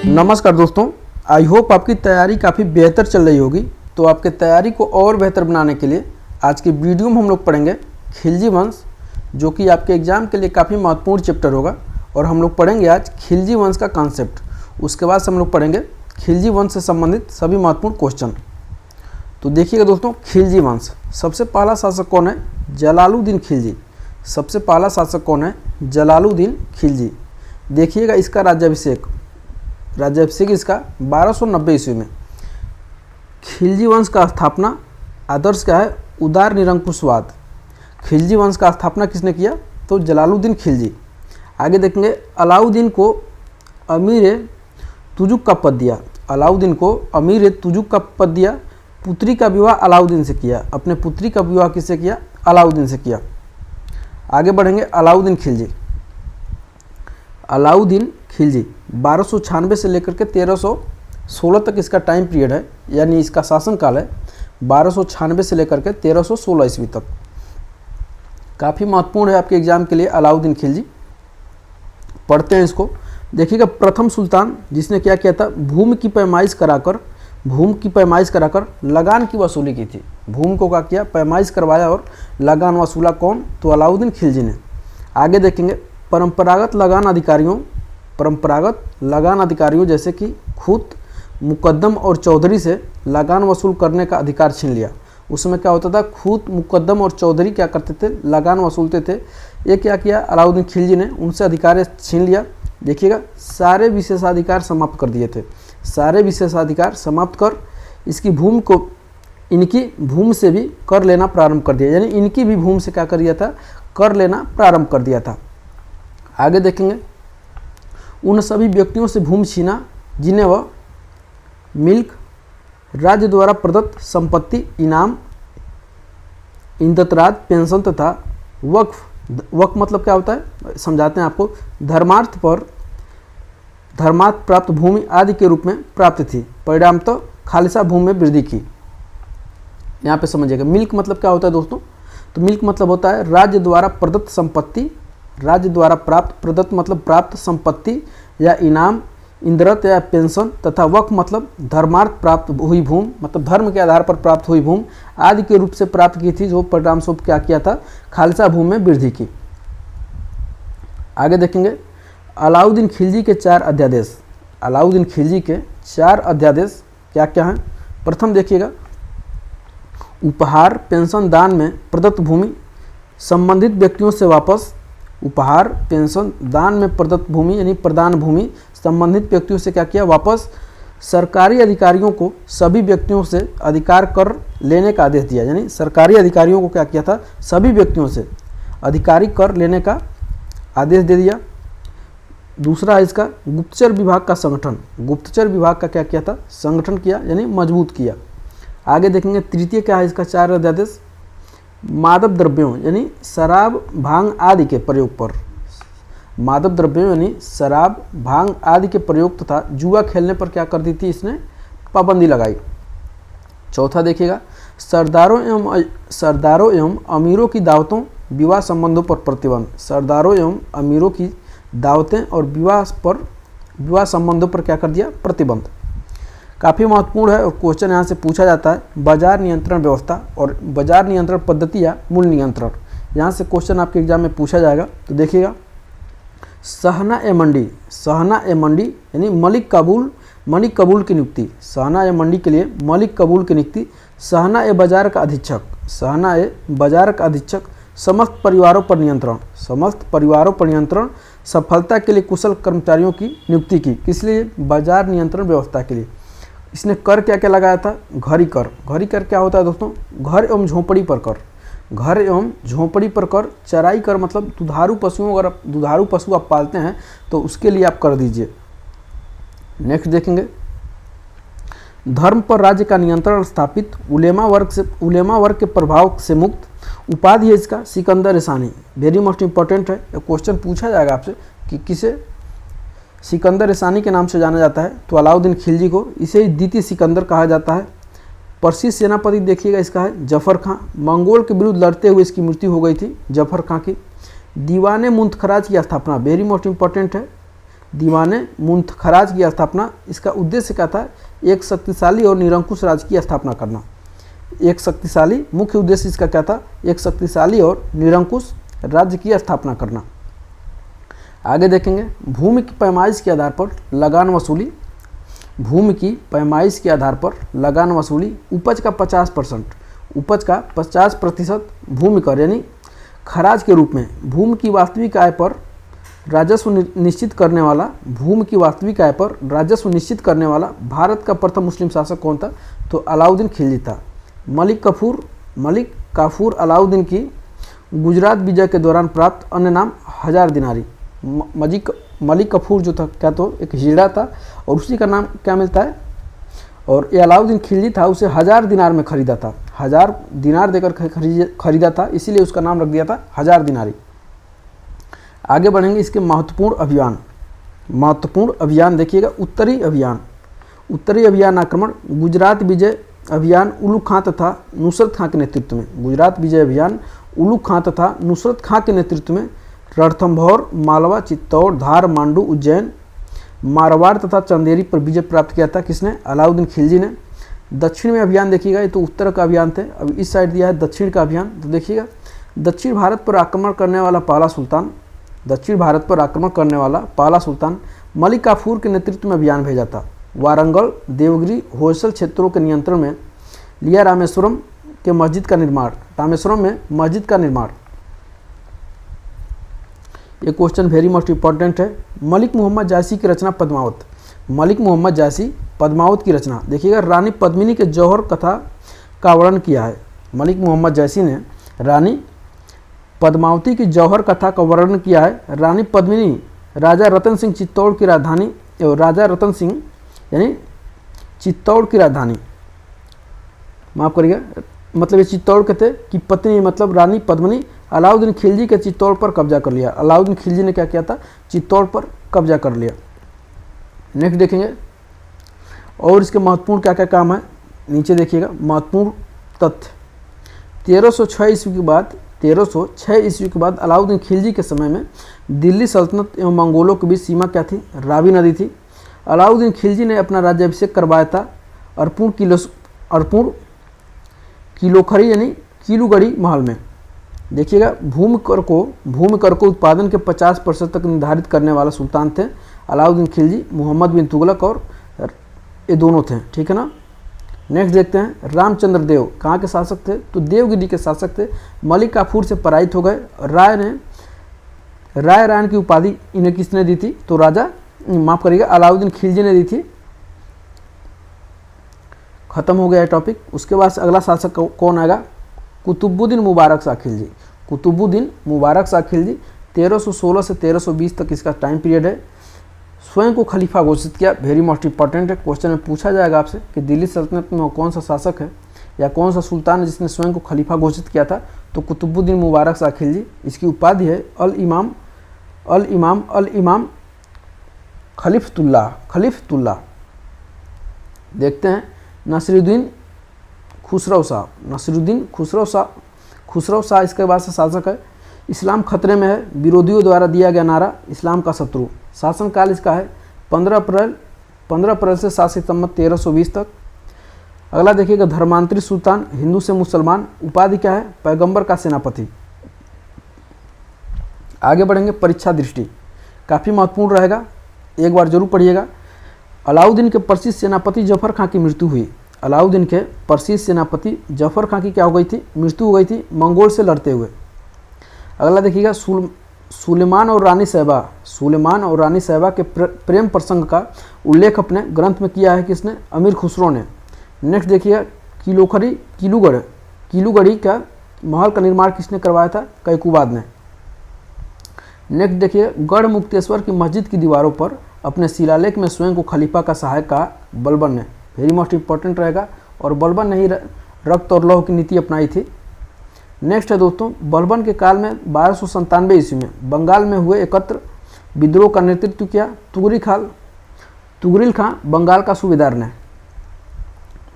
नमस्कार दोस्तों, I hope आपकी तैयारी काफ़ी बेहतर चल रही होगी। तो आपके तैयारी को और बेहतर बनाने के लिए आज की वीडियो में हम लोग पढ़ेंगे खिलजी वंश, जो कि आपके एग्जाम के लिए काफ़ी महत्वपूर्ण चैप्टर होगा। और हम लोग पढ़ेंगे आज खिलजी वंश का कॉन्सेप्ट। उसके बाद से हम लोग पढ़ेंगे खिलजी वंश से संबंधित सभी महत्वपूर्ण क्वेश्चन। तो देखिएगा दोस्तों, खिलजी वंश, सबसे पहला शासक कौन है? जलालुद्दीन खिलजी। सबसे पहला शासक कौन है? जलालुद्दीन खिलजी। देखिएगा इसका राज्याभिषेक इसका 1290 ईस्वी में। खिलजी वंश का स्थापना आदर्श क्या है? उदार निरंकुशवाद। खिलजी वंश का स्थापना किसने किया? तो जलालुद्दीन खिलजी। आगे देखेंगे, अलाउद्दीन को अमीर तुजुक का पद दिया। अलाउद्दीन को अमीर तुजुक का पद दिया। पुत्री का विवाह अलाउद्दीन से किया। अपने पुत्री का विवाह किससे किया? अलाउद्दीन से किया। आगे बढ़ेंगे, अलाउद्दीन खिलजी। अलाउद्दीन खिलजी 1296 से लेकर के 1316 तक इसका टाइम पीरियड है, यानी इसका शासनकाल है 1296 से लेकर के 1316 ईस्वी तक। काफ़ी महत्वपूर्ण है आपके एग्जाम के लिए अलाउद्दीन खिलजी। पढ़ते हैं इसको। देखिएगा, प्रथम सुल्तान जिसने क्या किया था? भूमि की पैमाइश कराकर लगान की वसूली की थी। भूमि को क्या किया? पैमाइश करवाया और लगान वसूला। कौन? तो अलाउद्दीन खिलजी ने। आगे देखेंगे, परंपरागत लगान अधिकारियों जैसे कि खूत, मुकद्दम और चौधरी से लगान वसूल करने का अधिकार छीन लिया। उस समय क्या होता था? खूत, मुकद्दम और चौधरी क्या करते थे? लगान वसूलते थे। ये क्या किया अलाउद्दीन खिलजी ने? उनसे अधिकार छीन लिया। देखिएगा, सारे विशेषाधिकार समाप्त कर दिए थे। सारे विशेषाधिकार समाप्त कर इसकी भूमि को, इनकी भूमि से भी कर लेना प्रारंभ कर दिया। यानी इनकी भी भूमि से क्या कर दिया था? कर लेना प्रारंभ कर दिया था। आगे देखेंगे, उन सभी व्यक्तियों से भूमि छीना जिन्हें वह मिल्क, राज्य द्वारा प्रदत्त संपत्ति, इनाम, इंदतराज, पेंशन तथा वक्फ। वक्फ मतलब क्या होता है? समझाते हैं आपको। धर्मार्थ प्राप्त भूमि आदि के रूप में प्राप्त थी। परिणामतः खालिसा भूमि में वृद्धि की। यहाँ पे समझिएगा, मिल्क मतलब क्या होता है दोस्तों? तो मिल्क मतलब होता है राज्य द्वारा प्रदत्त संपत्ति। राज्य द्वारा प्राप्त, प्रदत्त मतलब प्राप्त संपत्ति या इनाम, इंद्रत या पेंशन, तथा वक्फ मतलब धर्मार्थ प्राप्त हुई भूमि, मतलब धर्म के आधार पर प्राप्त हुई भूमि आदि के रूप से प्राप्त की थी, जो परिणाम स्वरूप क्या किया था? खालसा भूमि में वृद्धि की। आगे देखेंगे, अलाउद्दीन खिलजी के 4 अध्यादेश। अलाउद्दीन खिलजी के 4 अध्यादेश क्या क्या हैं? प्रथम देखिएगा, उपहार, पेंशन, दान में प्रदत्त भूमि संबंधित व्यक्तियों से वापस। उपहार, पेंशन, दान में प्रदत्त भूमि यानी प्रदान भूमि संबंधित व्यक्तियों से क्या किया? वापस। सरकारी अधिकारियों को सभी व्यक्तियों से अधिकार कर लेने का आदेश दिया। यानी सरकारी अधिकारियों को क्या किया था? सभी व्यक्तियों से अधिकारी कर लेने का आदेश दे दिया। दूसरा है इसका गुप्तचर विभाग का संगठन। गुप्तचर विभाग का क्या किया था? संगठन किया, यानी मजबूत किया। आगे देखेंगे, तृतीय क्या है इसका 4 अध्यादेश? मादक द्रव्यों यानी शराब, भांग आदि के प्रयोग पर। मादक द्रव्यों यानी शराब, भांग आदि के प्रयोग तथा जुआ खेलने पर क्या कर दी थी? इसने पाबंदी लगाई। चौथा देखिएगा, सरदारों एवं अमीरों की दावतों, विवाह संबंधों पर प्रतिबंध। सरदारों एवं अमीरों की दावतें और विवाह संबंधों पर क्या कर दिया? प्रतिबंध। काफ़ी महत्वपूर्ण है और क्वेश्चन यहाँ से पूछा जाता है। बाजार नियंत्रण व्यवस्था और बाजार नियंत्रण पद्धति या मूल्य नियंत्रण, यहाँ से क्वेश्चन आपके एग्जाम में पूछा जाएगा। तो देखिएगा, सहना ए मंडी यानी मलिक कबूल की नियुक्ति। सहना ए मंडी के लिए मलिक कबूल की नियुक्ति। सहना ए बाजार का अधीक्षक। समस्त परिवारों पर नियंत्रण। सफलता के लिए कुशल कर्मचारियों की नियुक्ति की। किस लिए? बाजार नियंत्रण व्यवस्था के लिए। इसने कर क्या क्या लगाया था? घरी कर क्या होता है दोस्तों? घर एवं झोंपड़ी पर कर। चराई कर मतलब दुधारू पशुओं, अगर दुधारू पशु आप पालते हैं तो उसके लिए आप कर दीजिए। नेक्स्ट देखेंगे, धर्म पर राज्य का नियंत्रण स्थापित। उलेमा वर्ग के प्रभाव से मुक्त। उपाधि है इसका सिकंदर सानी। वेरी मोस्ट इंपॉर्टेंट है, क्वेश्चन पूछा जाएगा आपसे कि किसे सिकंदर सानी के नाम से जाना जाता है? तो अलाउद्दीन खिलजी को। इसे द्वितीय सिकंदर कहा जाता है। प्रसिद्ध सेनापति देखिएगा इसका है जफर खां। मंगोल के विरुद्ध लड़ते हुए इसकी मृत्यु हो गई थी जफर खां की। दीवाने मुंतखराज की स्थापना, वेरी मोस्ट इंपॉर्टेंट है। दीवाने मुल्क खराज की स्थापना। इसका उद्देश्य क्या था? एक शक्तिशाली और निरंकुश राज्य की स्थापना करना। एक शक्तिशाली, मुख्य उद्देश्य इसका क्या था? एक शक्तिशाली और निरंकुश राज्य की स्थापना करना। आगे देखेंगे, भूमि की पैमाइश के आधार पर लगान वसूली। भूमि की पैमाइश के आधार पर लगान वसूली। उपज का 50%, उपज का 50% भूमि कर यानी खराज के रूप में भूमि की वास्तविक आय पर राजस्व निश्चित करने वाला, भूमि की वास्तविक आय पर राजस्व निश्चित करने वाला भारत का प्रथम मुस्लिम शासक कौन था? तो अलाउद्दीन खिलजी था। मलिक काफूर अलाउद्दीन की गुजरात विजय के दौरान प्राप्त अन्य नाम 1000 दिनारी। मलिक कफूर जो था क्या, तो एक हीरा था और उसी का नाम क्या मिलता है? और ये अलाउद्दीन खिलजी था, उसे 1000 दिनार में खरीदा था, 1000 दिनार देकर खरीदा था, इसीलिए उसका नाम रख दिया था 1000 दिनारी। आगे बढ़ेंगे, इसके महत्वपूर्ण अभियान देखिएगा। उत्तरी अभियान आक्रमण, गुजरात विजय अभियान उलू खां तथा नुसरत खां के नेतृत्व में। गुजरात विजय अभियान उलू खां तथा नुसरत खां के नेतृत्व में रणथंभौर, मालवा, चित्तौड़, धार, मांडू, उज्जैन, मारवाड़ तथा चंदेरी पर विजय प्राप्त किया था। किसने? अलाउद्दीन खिलजी ने। दक्षिण में अभियान देखिएगा, ये तो उत्तर का अभियान थे, अब इस साइड दिया है दक्षिण का अभियान। तो देखिएगा, दक्षिण भारत पर आक्रमण करने वाला पहला सुल्तान, दक्षिण भारत पर आक्रमण करने वाला पहला सुल्तान मलिक काफूर के नेतृत्व में अभियान भेजा था। वारंगल, देवगिरी, होयसल क्षेत्रों के नियंत्रण में लिया रामेश्वरम के मस्जिद का निर्माण। रामेश्वरम में मस्जिद का निर्माण, ये क्वेश्चन वेरी मोस्ट इंपॉर्टेंट है। मलिक मोहम्मद जायसी की रचना पद्मावत। मलिक मोहम्मद जायसी पद्मावत की रचना, देखिएगा रानी पद्मिनी के जौहर कथा का वर्णन किया है। मलिक मोहम्मद जायसी ने रानी पद्मावती की जौहर कथा का वर्णन किया है। रानी पद्मिनी राजा रतन सिंह चित्तौड़ की राजधानी, राजा रतन सिंह यानी चित्तौड़ की राजधानी, माफ करिएगा, मतलब ये चित्तौड़ के थे कि पत्नी, मतलब रानी पद्मिनी अलाउद्दीन खिलजी के चित्तौड़ पर कब्जा कर लिया। अलाउद्दीन खिलजी ने क्या किया था? चित्तौड़ पर कब्जा कर लिया। नेक्स्ट देखेंगे, और इसके महत्वपूर्ण क्या क्या काम है, नीचे देखिएगा महत्वपूर्ण तथ्य। 1306 ईस्वी के बाद अलाउद्दीन खिलजी के समय में दिल्ली सल्तनत एवं मंगोलों के बीच सीमा क्या थी? रावी नदी थी। अलाउद्दीन खिलजी ने अपना राज्याभिषेक करवाया था अर्पुण किलोखरी यानी कीलूगढ़ी महल में। देखिएगा, भूमि कर को उत्पादन के 50% तक निर्धारित करने वाला सुल्तान थे अलाउद्दीन खिलजी। मोहम्मद बिन तुगलक और ये दोनों थे, ठीक है ना। नेक्स्ट देखते हैं, रामचंद्र देव कहाँ के शासक थे? तो देवगिरी के शासक थे। मलिक काफूर से पराजित हो गए। राय रायन की उपाधि इन्हें किसने दी थी? तो राजा, माफ करिएगा, अलाउद्दीन खिलजी ने दी थी। खत्म हो गया टॉपिक। उसके बाद अगला शासक कौन आएगा? कुतुबुद्दीन मुबारक शाह खिलजी। कुतुबुद्दीन मुबारक शाह खिलजी 1316 से 1320 तक इसका टाइम पीरियड है। स्वयं को खलीफा घोषित किया, वेरी मोस्ट इंपॉर्टेंट है, क्वेश्चन में पूछा जाएगा आपसे कि दिल्ली सल्तनत में वो कौन सा शासक है या कौन सा सुल्तान है जिसने स्वयं को खलीफा घोषित किया था? तो कुतुबुद्दीन मुबारक शाह खिलजी। इसकी उपाधि है अल इमाम खलीफतुल्लाह। देखते हैं, नसीरुद्दीन खुसरो शाह इसके बाद से शासक है। इस्लाम खतरे में है, विरोधियों द्वारा दिया गया नारा इस्लाम का शत्रु। शासनकाल इसका है 15 अप्रैल से 7 सितंबर 1320 तक। अगला देखिएगा, धर्मांतरित सुल्तान, हिंदू से मुसलमान। उपाधि क्या है? पैगंबर का सेनापति। आगे बढ़ेंगे, परीक्षा दृष्टि काफ़ी महत्वपूर्ण रहेगा, एक बार जरूर पढ़िएगा। अलाउद्दीन के प्रसिद्ध सेनापति जफर खां की मृत्यु हुई। अलाउद्दीन के प्रसिद्ध सेनापति जफर खां की क्या हो गई थी? मृत्यु हो गई थी मंगोल से लड़ते हुए। अगला देखिएगा, सुलेमान और रानी साहिबा के प्रेम प्रसंग का उल्लेख अपने ग्रंथ में किया है किसने? अमीर खुसरो ने। नेक्स्ट देखिएगा, कीलूगढ़ी का महल का निर्माण किसने करवाया था? कैकुबाद ने। नेक्स्ट देखिए, गढ़ मुक्तेश्वर की मस्जिद की दीवारों पर अपने शिलालेख में स्वयं को खलीफा का सहायक कहा बलबन ने। वेरी मोस्ट इंपॉर्टेंट रहेगा, और बलबन ने ही रक्त और लौह की नीति अपनाई थी। नेक्स्ट है दोस्तों, बलबन के काल में 1297 ईस्वी में बंगाल में हुए एकत्र विद्रोह का नेतृत्व किया तुगरिल खां बंगाल का सूबेदार ने।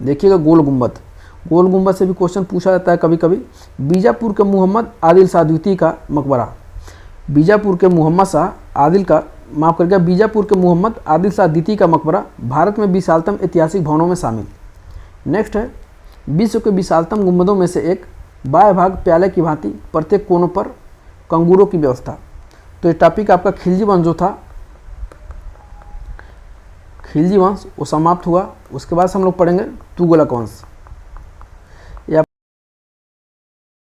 देखिएगा, गोल गुंबद से भी क्वेश्चन पूछा जाता है कभी कभी। बीजापुर के मोहम्मद आदिल शाह द्वितीय का मकबरा। बीजापुर के मोहम्मद शाह आदिल का माफ़ करिएगा, बीजापुर के मोहम्मद आदिल शाह द्वितीय का मकबरा भारत में विशालतम ऐतिहासिक भवनों में शामिल। नेक्स्ट है, विश्व के विशालतम गुंबदों में से एक, बाएं भाग प्याले की भांति, प्रत्येक कोनों पर कंगूरों की व्यवस्था। तो ये टॉपिक आपका खिलजी वंश जो था, खिलजी वंश वो समाप्त हुआ। उसके बाद से हम लोग पढ़ेंगे तुगलक वंश।